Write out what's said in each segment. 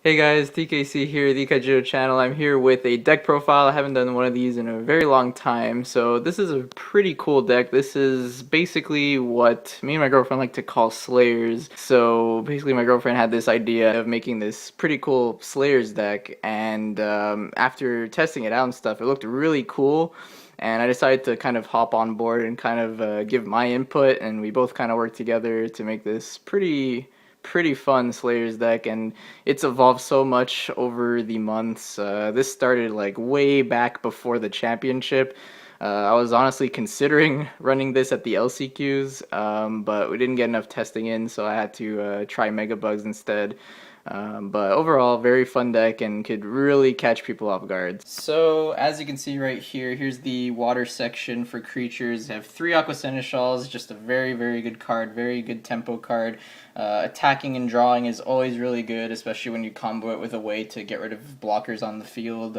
Hey guys, TKC here, the Kaijudo channel. I'm here with a deck profile. I haven't done one of these in a very long time, so this is a pretty cool deck. This is basically what me and my girlfriend like to call Slayers. So basically my girlfriend had this idea of making this pretty cool Slayers deck, and after testing it out and stuff, it looked really cool. And I decided to kind of hop on board and kind of give my input, and we both kind of worked together to make this pretty fun Slayers deck, and it's evolved so much over the months. This started like way back before the championship. I was honestly considering running this at the LCQs, but we didn't get enough testing in, so I had to try Mega Bugs instead. But overall, very fun deck and could really catch people off guard. So as you can see right here, here's the water section for creatures. I have 3 Aqua Seneschals, just a very good card, very good tempo card. Attacking and drawing is always really good, especially when you combo it with a way to get rid of blockers on the field.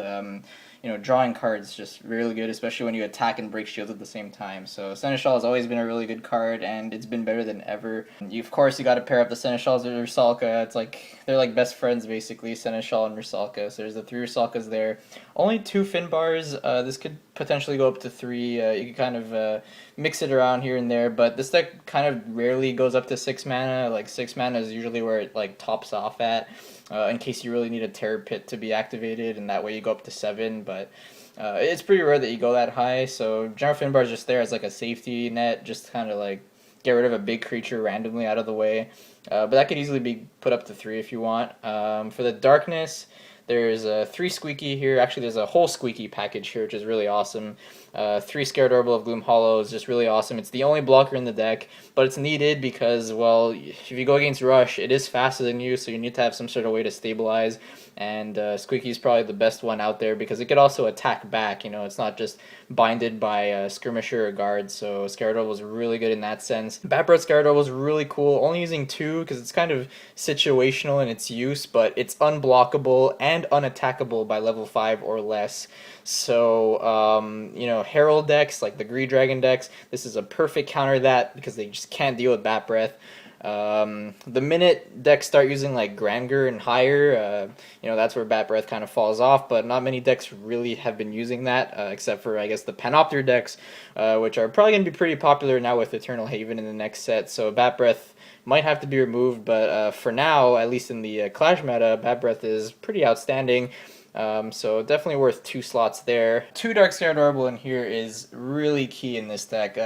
Drawing cards just really good, especially when you attack and break shields at the same time. So Seneschal has always been a really good card, and it's been better than ever. Of course, you got to pair up the Seneschals with Rusalka. It's like they're like best friends basically, Seneschal and Rusalka. So there's the 3 Rusalkas there. Only 2 Finbars. This could potentially go up to 3. You can kind of mix it around here and there, but this deck kind of rarely goes up to 6 mana. Like 6 mana is usually where it like tops off at. In case you really need a Terror Pit to be activated, and that way you go up to 7, but it's pretty rare that you go that high, so General Finbar is just there as like a safety net, just kind of like get rid of a big creature randomly out of the way, but that could easily be put up to 3 if you want. For the darkness, there's 3 Squeaky here. Actually, there's a whole Squeaky package here, which is really awesome. 3 Scared Orbital of Gloom Hollow is just really awesome. It's the only blocker in the deck, but it's needed because, well, if you go against Rush, it is faster than you, so you need to have some sort of way to stabilize. And Squeaky is probably the best one out there because it could also attack back. You know, it's not just binded by Skirmisher or Guard, so Scared Orbital was really good in that sense. Bat Breath Scared Orbital was really cool, only using 2 because it's kind of situational in its use, but it's unblockable and unattackable by level 5 or less. So, Herald decks, like the Greed Dragon decks, this is a perfect counter to that because they just can't deal with Bat Breath. The minute decks start using like Granger and higher, that's where Bat Breath kind of falls off, but not many decks really have been using that, except for, I guess, the Panopter decks, which are probably going to be pretty popular now with Eternal Haven in the next set, so Bat Breath might have to be removed, but for now, at least in the Clash meta, Bat Breath is pretty outstanding. So definitely worth 2 slots there. 2 Dark Scared Orbital in here is really key in this deck.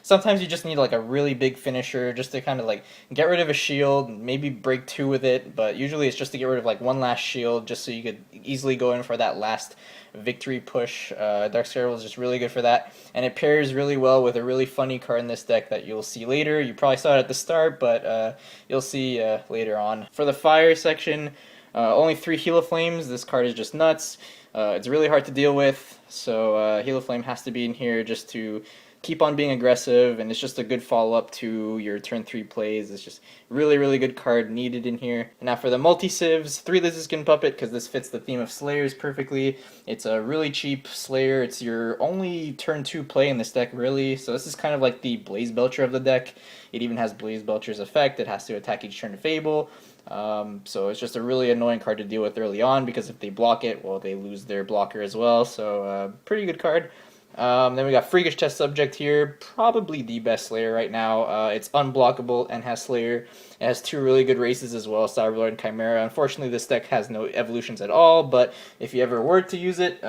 Sometimes you just need like a really big finisher just to kind of like get rid of a shield, maybe break 2 with it, but usually it's just to get rid of like one last shield just so you could easily go in for that last victory push. Dark Scared Orbital is just really good for that, and it pairs really well with a really funny card in this deck that you'll see later. You probably saw it at the start, but you'll see later on. For the fire section, only 3 Heal of Flames. This card is just nuts. It's really hard to deal with, so Heal of Flame has to be in here just to keep on being aggressive, and it's just a good follow-up to your turn 3 plays. It's just really good card needed in here. And now for the multi-civs, 3 Lizardskin Puppet, because this fits the theme of Slayers perfectly. It's a really cheap Slayer. It's your only turn 2 play in this deck, really, so this is kind of like the Blaze Belcher of the deck. It even has Blaze Belcher's effect. It has to attack each turn to Fable. So it's just a really annoying card to deal with early on because if they block it, well, they lose their blocker as well. So pretty good card. Then we got Freakish Test Subject here, probably the best Slayer right now. It's unblockable and has Slayer. It has 2 really good races as well, Cyberlord and Chimera. Unfortunately, this deck has no evolutions at all, but if you ever were to use it,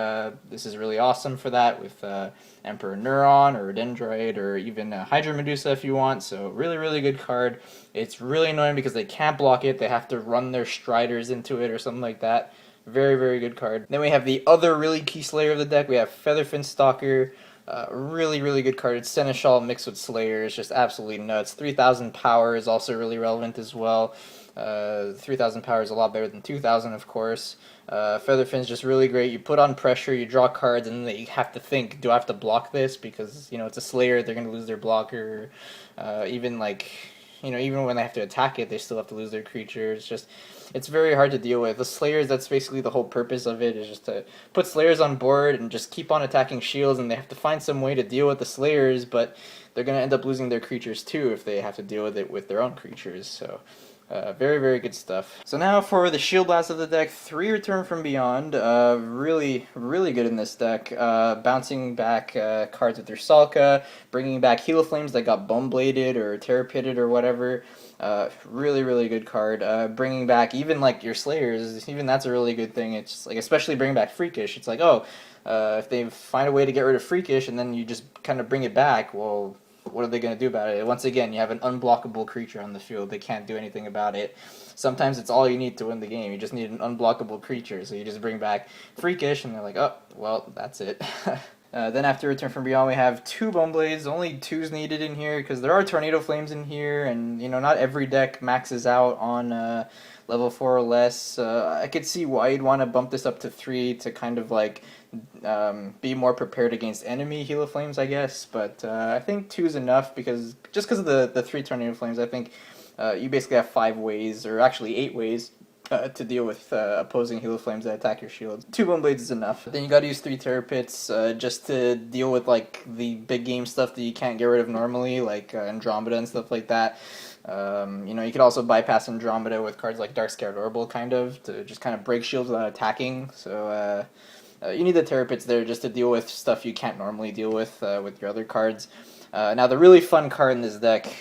this is really awesome for that with Emperor Neuron or Dendroid or even Hydra Medusa if you want. So really good card. It's really annoying because they can't block it. They have to run their Striders into it or something like that. Very good card. Then we have the other really key Slayer of the deck. We have Featherfin Stalker. Really good card. It's Seneschal mixed with Slayer. It's just absolutely nuts. 3,000 power is also really relevant as well. 3,000 power is a lot better than 2,000, of course. Featherfin's just really great. You put on pressure, you draw cards, and then you have to think, do I have to block this? Because, it's a Slayer, they're going to lose their blocker. Even when they have to attack it, they still have to lose their creature. It's very hard to deal with. The Slayers, that's basically the whole purpose of it, is just to put Slayers on board and just keep on attacking shields, and they have to find some way to deal with the Slayers, but they're going to end up losing their creatures too if they have to deal with it with their own creatures. So Very, very good stuff. So now for the Shield Blast of the deck, 3 Return from Beyond. Really, really good in this deck. Bouncing back cards with your Salka, bringing back Heal Flames that got Bone Bladed or Terror Pitted or whatever. Really, really good card. Bringing back even like your Slayers, even that's a really good thing. It's just, like, especially bringing back Freakish. It's like, oh, if they find a way to get rid of Freakish and then you just kind of bring it back, well, what are they going to do about it? Once again, you have an unblockable creature on the field. They can't do anything about it. Sometimes it's all you need to win the game. You just need an unblockable creature. So you just bring back Freakish, and they're like, oh, well, that's it. Then after Return from Beyond, we have 2 Bone Blades. Only 2's needed in here because there are Tornado Flames in here, and not every deck maxes out on level 4 or less. I could see why you'd want to bump this up to 3 to kind of like be more prepared against enemy Heal Flames, I guess. But I think 2 is enough because of the 3 Tornado Flames, I think you basically have 5 ways, or actually 8 ways, to deal with opposing Heal Flames that attack your shield. 2 Bone Blades is enough. Then you gotta use 3 Terror Pits just to deal with like the big game stuff that you can't get rid of normally, like Andromeda and stuff like that. You could also bypass Andromeda with cards like Dark Scared Orbital, to just kind of break shields without attacking. So you need the Terror Pits there just to deal with stuff you can't normally deal with your other cards. Now the really fun card in this deck,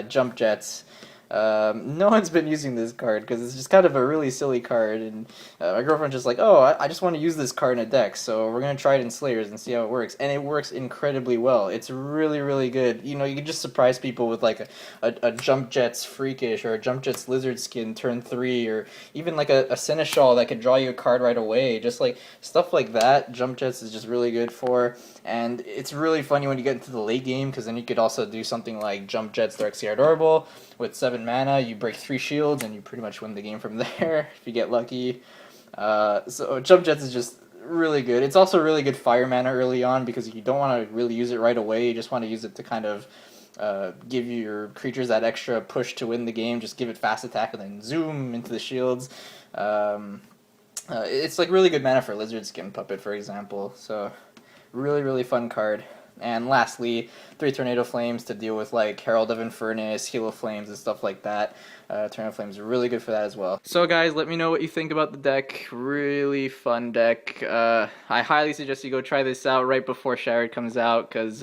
Jump Jets. No one's been using this card because it's just kind of a really silly card, and my girlfriend's just like, oh, I just want to use this card in a deck, so we're going to try it in Slayers and see how it works, and it works incredibly well. It's really, really good. You can just surprise people with like a Jump Jets Freakish or a Jump Jets Lizard Skin turn 3, or even like a Seneschal that could draw you a card right away. Just like stuff like that, Jump Jets is just really good for, and it's really funny when you get into the late game because then you could also do something like Jump Jets Dark Scared Orbital with 7 mana, you break 3 shields, and you pretty much win the game from there if you get lucky. So Jump Jets is just really good. It's also really good fire mana early on because you don't want to really use it right away. You just want to use it to kind of give your creatures that extra push to win the game. Just give it fast attack and then zoom into the shields. It's like really good mana for Lizard Skin Puppet, for example. So really, really fun card. And lastly, 3 Tornado Flames to deal with like Herald of Infernus, Heal of Flames, and stuff like that. Tornado Flames are really good for that as well. So guys, let me know what you think about the deck. Really fun deck. I highly suggest you go try this out right before Shattered comes out because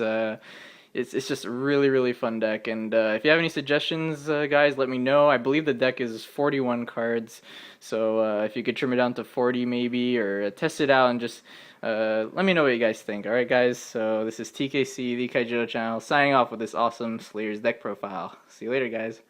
it's just a really, really fun deck. And if you have any suggestions, guys, let me know. I believe the deck is 41 cards, so if you could trim it down to 40 maybe, or test it out and just let me know what you guys think. Alright guys, so this is TKC, the Kaijudo channel, signing off with this awesome Slayers deck profile. See you later guys.